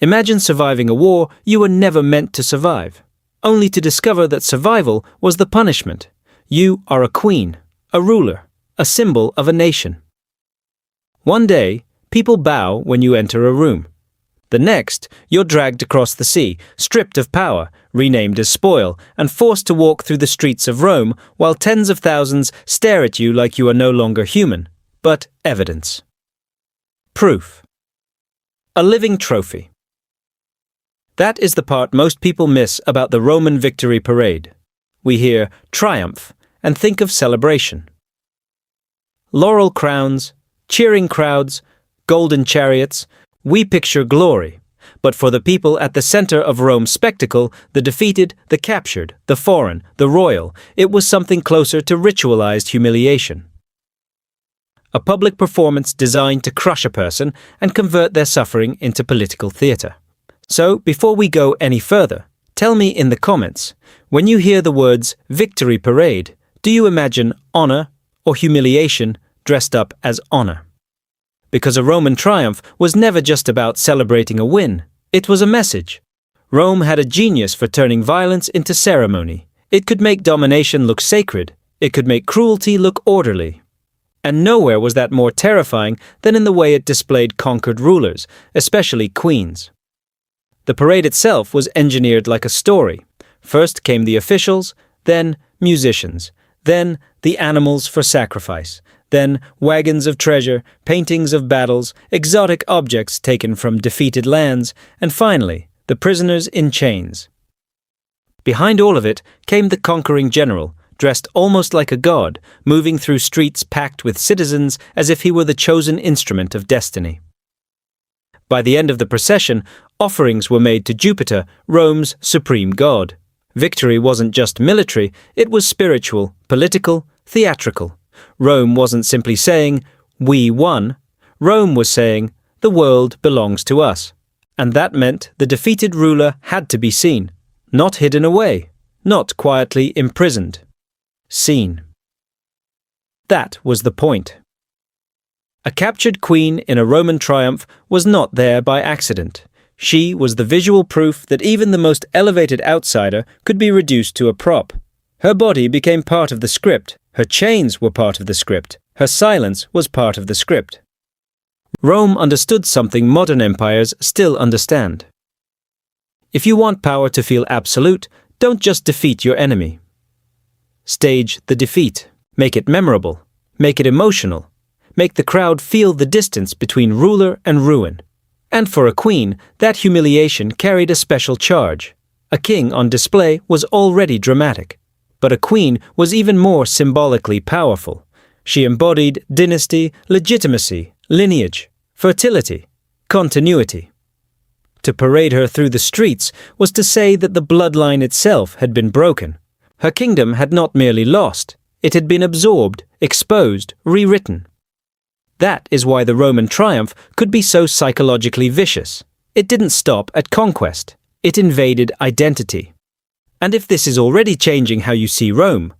Imagine surviving a war you were never meant to survive, only to discover that survival was the punishment. You are a queen, a ruler, a symbol of a nation. One day, people bow when you enter a room. The next, you're dragged across the sea, stripped of power, renamed as spoil, and forced to walk through the streets of Rome while tens of thousands stare at you like you are no longer human, but evidence. Proof. A living trophy. That is the part most people miss about the Roman victory parade. We hear triumph and think of celebration. Laurel crowns, cheering crowds, golden chariots, we picture glory. But for the people at the center of Rome's spectacle, the defeated, the captured, the foreign, the royal, it was something closer to ritualized humiliation. A public performance designed to crush a person and convert their suffering into political theater. So, before we go any further, tell me in the comments, when you hear the words victory parade, do you imagine honor or humiliation dressed up as honor? Because a Roman triumph was never just about celebrating a win, it was a message. Rome had a genius for turning violence into ceremony. It could make domination look sacred. It could make cruelty look orderly. And nowhere was that more terrifying than in the way it displayed conquered rulers, especially queens. The parade itself was engineered like a story. First came the officials, then musicians, then the animals for sacrifice, then wagons of treasure, paintings of battles, exotic objects taken from defeated lands, and finally, the prisoners in chains. Behind all of it came the conquering general, dressed almost like a god, moving through streets packed with citizens as if he were the chosen instrument of destiny. By the end of the procession, offerings were made to Jupiter, Rome's supreme god. Victory wasn't just military, it was spiritual, political, theatrical. Rome wasn't simply saying, "We won." Rome was saying, "The world belongs to us." And that meant the defeated ruler had to be seen, not hidden away, not quietly imprisoned. Seen. That was the point. A captured queen in a Roman triumph was not there by accident. She was the visual proof that even the most elevated outsider could be reduced to a prop. Her body became part of the script. Her chains were part of the script. Her silence was part of the script. Rome understood something modern empires still understand. If you want power to feel absolute, don't just defeat your enemy. Stage the defeat. Make it memorable. Make it emotional. Make the crowd feel the distance between ruler and ruin. And for a queen, that humiliation carried a special charge. A king on display was already dramatic. But a queen was even more symbolically powerful. She embodied dynasty, legitimacy, lineage, fertility, continuity. To parade her through the streets was to say that the bloodline itself had been broken. Her kingdom had not merely lost, it had been absorbed, exposed, rewritten. That is why the Roman triumph could be so psychologically vicious. It didn't stop at conquest. It invaded identity. And if this is already changing how you see Rome,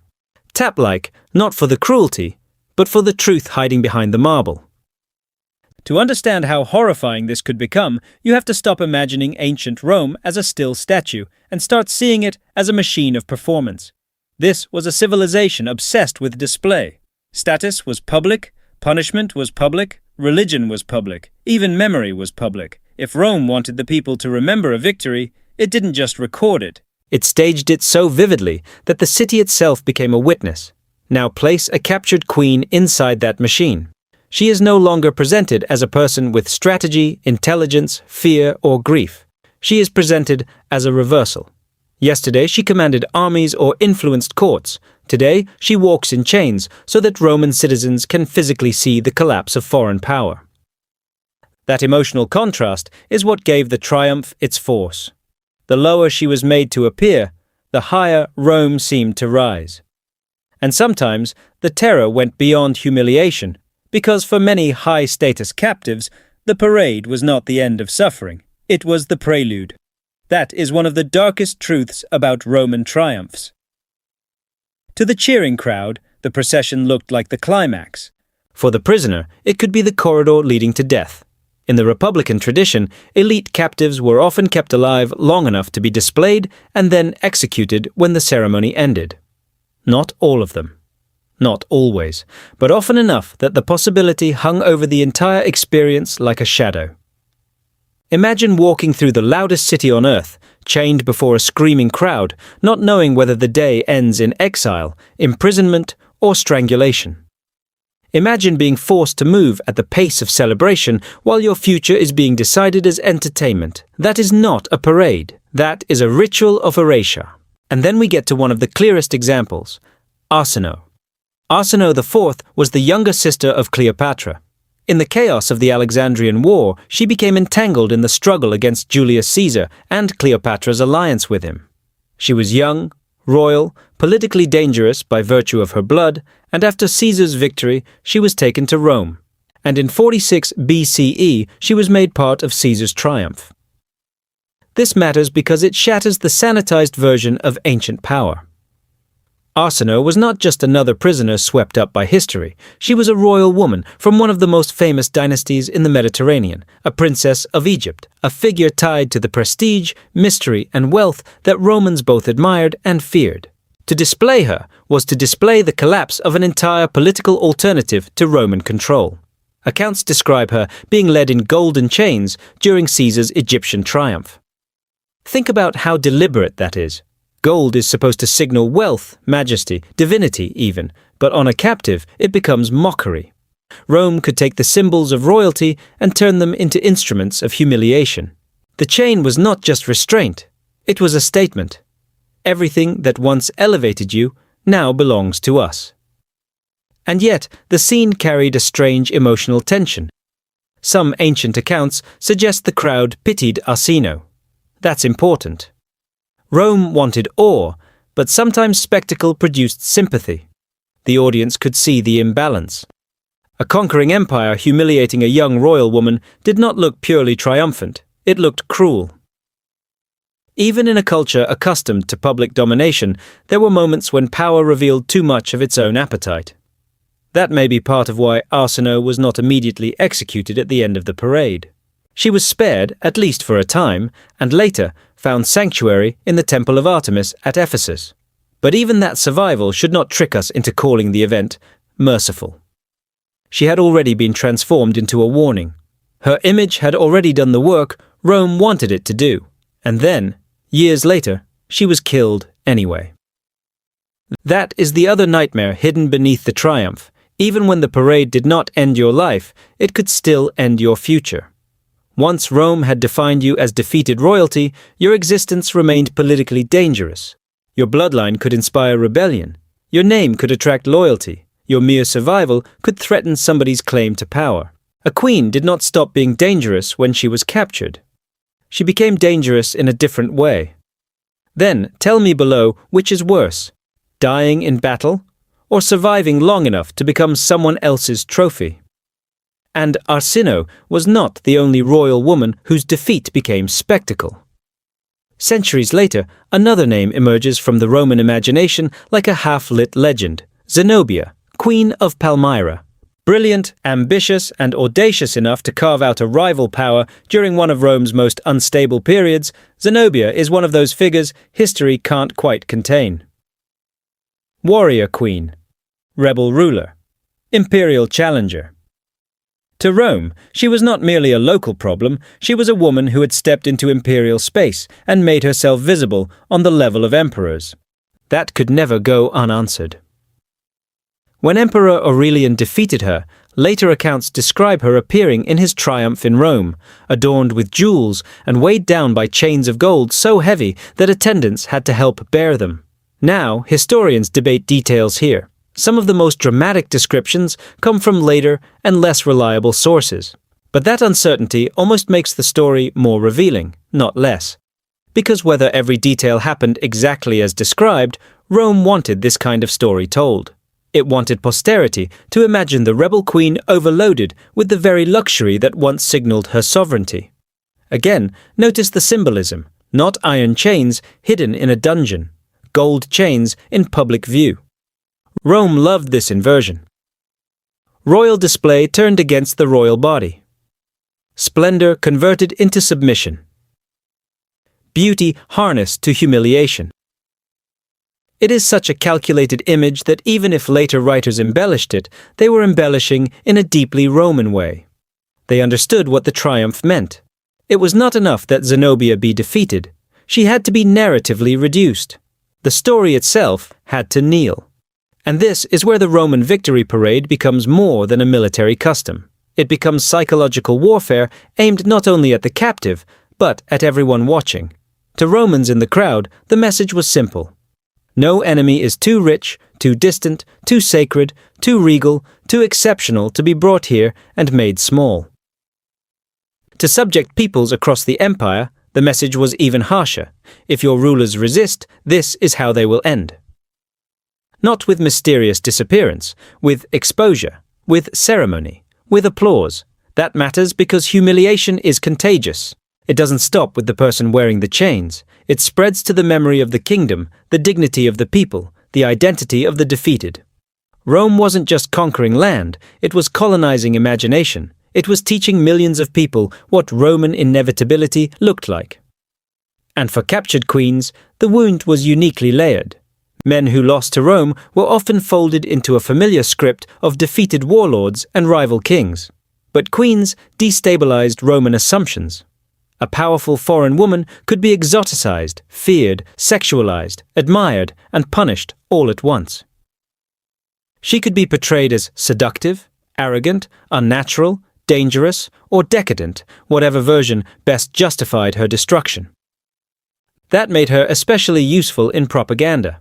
tap like, not for the cruelty, but for the truth hiding behind the marble. To understand how horrifying this could become, you have to stop imagining ancient Rome as a still statue and start seeing it as a machine of performance. This was a civilization obsessed with display. Status was public, punishment was public, religion was public, even memory was public. If Rome wanted the people to remember a victory, it didn't just record it. It staged it so vividly that the city itself became a witness. Now place a captured queen inside that machine. She is no longer presented as a person with strategy, intelligence, fear, or grief. She is presented as a reversal. Yesterday she commanded armies or influenced courts. Today she walks in chains so that Roman citizens can physically see the collapse of foreign power. That emotional contrast is what gave the triumph its force. The lower she was made to appear, the higher Rome seemed to rise. And sometimes the terror went beyond humiliation, because for many high-status captives, the parade was not the end of suffering, it was the prelude. That is one of the darkest truths about Roman triumphs. To the cheering crowd, the procession looked like the climax. For the prisoner, it could be the corridor leading to death. In the Republican tradition, elite captives were often kept alive long enough to be displayed and then executed when the ceremony ended. Not all of them. Not always, but often enough that the possibility hung over the entire experience like a shadow. Imagine walking through the loudest city on earth, chained before a screaming crowd, not knowing whether the day ends in exile, imprisonment, or strangulation. Imagine being forced to move at the pace of celebration while your future is being decided as entertainment. That is not a parade. That is a ritual of erasure. And then we get to one of the clearest examples, Arsinoe. Arsinoe IV was the younger sister of Cleopatra. In the chaos of the Alexandrian War, she became entangled in the struggle against Julius Caesar and Cleopatra's alliance with him. She was young, royal, politically dangerous by virtue of her blood, and after Caesar's victory, she was taken to Rome. And in 46 BCE, she was made part of Caesar's triumph. This matters because it shatters the sanitized version of ancient power. Arsinoe was not just another prisoner swept up by history. She was a royal woman from one of the most famous dynasties in the Mediterranean, a princess of Egypt, a figure tied to the prestige, mystery, and wealth that Romans both admired and feared. To display her was to display the collapse of an entire political alternative to Roman control. Accounts describe her being led in golden chains during Caesar's Egyptian triumph. Think about how deliberate that is. Gold is supposed to signal wealth, majesty, divinity even, but on a captive it becomes mockery. Rome could take the symbols of royalty and turn them into instruments of humiliation. The chain was not just restraint, it was a statement. Everything that once elevated you now belongs to us. And yet, the scene carried a strange emotional tension. Some ancient accounts suggest the crowd pitied Arsinoe. That's important. Rome wanted awe, but sometimes spectacle produced sympathy. The audience could see the imbalance. A conquering empire humiliating a young royal woman did not look purely triumphant, it looked cruel. Even in a culture accustomed to public domination, there were moments when power revealed too much of its own appetite. That may be part of why Arsinoe was not immediately executed at the end of the parade. She was spared, at least for a time, and later found sanctuary in the Temple of Artemis at Ephesus. But even that survival should not trick us into calling the event merciful. She had already been transformed into a warning. Her image had already done the work Rome wanted it to do. And then, years later, she was killed anyway. That is the other nightmare hidden beneath the triumph. Even when the parade did not end your life, it could still end your future. Once Rome had defined you as defeated royalty, your existence remained politically dangerous. Your bloodline could inspire rebellion. Your name could attract loyalty. Your mere survival could threaten somebody's claim to power. A queen did not stop being dangerous when she was captured. She became dangerous in a different way. Then, tell me below which is worse, dying in battle or surviving long enough to become someone else's trophy. And Arsinoe was not the only royal woman whose defeat became spectacle. Centuries later, another name emerges from the Roman imagination like a half-lit legend, Zenobia, Queen of Palmyra. Brilliant, ambitious, and audacious enough to carve out a rival power during one of Rome's most unstable periods, Zenobia is one of those figures history can't quite contain. Warrior queen, rebel ruler, imperial challenger. To Rome, she was not merely a local problem, she was a woman who had stepped into imperial space and made herself visible on the level of emperors. That could never go unanswered. When Emperor Aurelian defeated her, later accounts describe her appearing in his triumph in Rome, adorned with jewels and weighed down by chains of gold so heavy that attendants had to help bear them. Now, historians debate details here. Some of the most dramatic descriptions come from later and less reliable sources. But that uncertainty almost makes the story more revealing, not less. Because whether every detail happened exactly as described, Rome wanted this kind of story told. It wanted posterity to imagine the rebel queen overloaded with the very luxury that once signaled her sovereignty. Again, notice the symbolism, not iron chains hidden in a dungeon, gold chains in public view. Rome loved this inversion. Royal display turned against the royal body. Splendor converted into submission. Beauty harnessed to humiliation. It is such a calculated image that even if later writers embellished it, they were embellishing in a deeply Roman way. They understood what the triumph meant. It was not enough that Zenobia be defeated. She had to be narratively reduced. The story itself had to kneel. And this is where the Roman victory parade becomes more than a military custom. It becomes psychological warfare aimed not only at the captive, but at everyone watching. To Romans in the crowd, the message was simple. No enemy is too rich, too distant, too sacred, too regal, too exceptional to be brought here and made small. To subject peoples across the empire, the message was even harsher. If your rulers resist, this is how they will end. Not with mysterious disappearance, with exposure, with ceremony, with applause. That matters because humiliation is contagious. It doesn't stop with the person wearing the chains. It spreads to the memory of the kingdom, the dignity of the people, the identity of the defeated. Rome wasn't just conquering land, it was colonizing imagination. It was teaching millions of people what Roman inevitability looked like. And for captured queens, the wound was uniquely layered. Men who lost to Rome were often folded into a familiar script of defeated warlords and rival kings. But queens destabilized Roman assumptions. A powerful foreign woman could be exoticized, feared, sexualized, admired, and punished all at once. She could be portrayed as seductive, arrogant, unnatural, dangerous, or decadent, whatever version best justified her destruction. That made her especially useful in propaganda.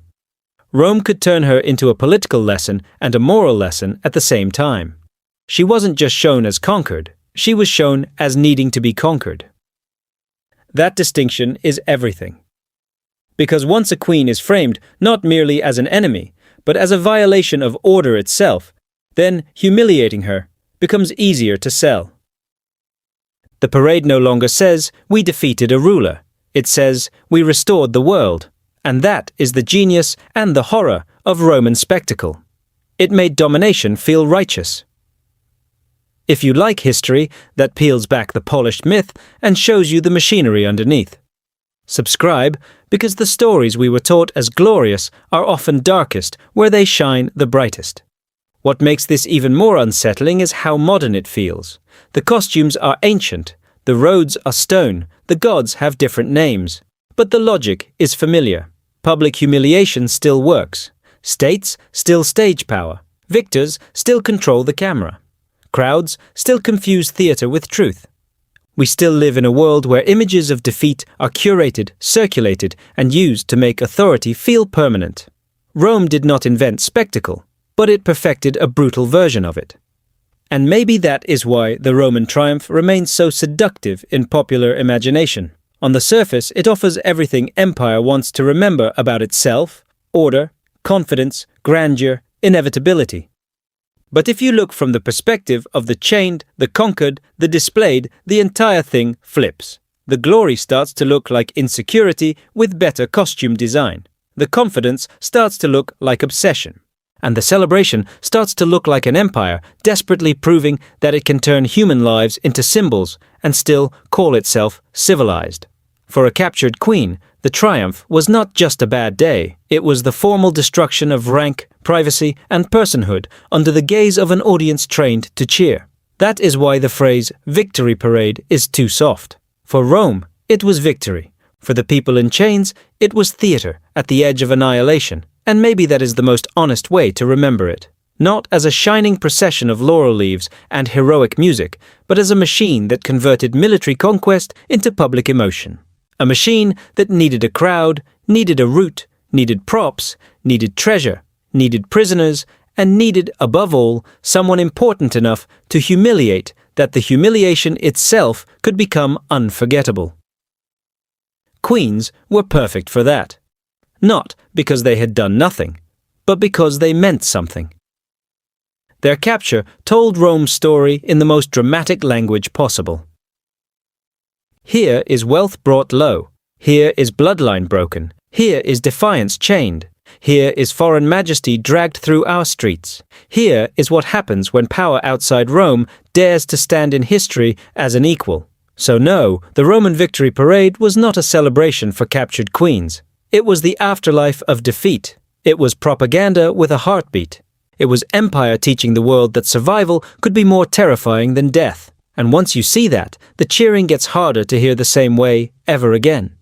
Rome could turn her into a political lesson and a moral lesson at the same time. She wasn't just shown as conquered, she was shown as needing to be conquered. That distinction is everything. Because once a queen is framed not merely as an enemy, but as a violation of order itself, then humiliating her becomes easier to sell. The parade no longer says, "We defeated a ruler." It says, "We restored the world." And that is the genius and the horror of Roman spectacle. It made domination feel righteous. If you like history, that peels back the polished myth and shows you the machinery underneath. Subscribe, because the stories we were taught as glorious are often darkest where they shine the brightest. What makes this even more unsettling is how modern it feels. The costumes are ancient, the roads are stone, the gods have different names. But the logic is familiar. Public humiliation still works. States still stage power. Victors still control the camera. Crowds still confuse theater with truth. We still live in a world where images of defeat are curated, circulated, and used to make authority feel permanent. Rome did not invent spectacle, but it perfected a brutal version of it. And maybe that is why the Roman triumph remains so seductive in popular imagination. On the surface, it offers everything empire wants to remember about itself: order, confidence, grandeur, inevitability. But if you look from the perspective of the chained, the conquered, the displayed, the entire thing flips. The glory starts to look like insecurity with better costume design. The confidence starts to look like obsession. And the celebration starts to look like an empire desperately proving that it can turn human lives into symbols and still call itself civilized. For a captured queen, the triumph was not just a bad day. It was the formal destruction of rank, privacy, and personhood under the gaze of an audience trained to cheer. That is why the phrase "victory parade" is too soft. For Rome, it was victory. For the people in chains, it was theater at the edge of annihilation. And maybe that is the most honest way to remember it. Not as a shining procession of laurel leaves and heroic music, but as a machine that converted military conquest into public emotion. A machine that needed a crowd, needed a route, needed props, needed treasure, needed prisoners, and needed, above all, someone important enough to humiliate that the humiliation itself could become unforgettable. Queens were perfect for that. Not because they had done nothing, but because they meant something. Their capture told Rome's story in the most dramatic language possible. Here is wealth brought low. Here is bloodline broken. Here is defiance chained. Here is foreign majesty dragged through our streets. Here is what happens when power outside Rome dares to stand in history as an equal. So no, the Roman victory parade was not a celebration for captured queens. It was the afterlife of defeat. It was propaganda with a heartbeat. It was empire teaching the world that survival could be more terrifying than death. And once you see that, the cheering gets harder to hear the same way ever again.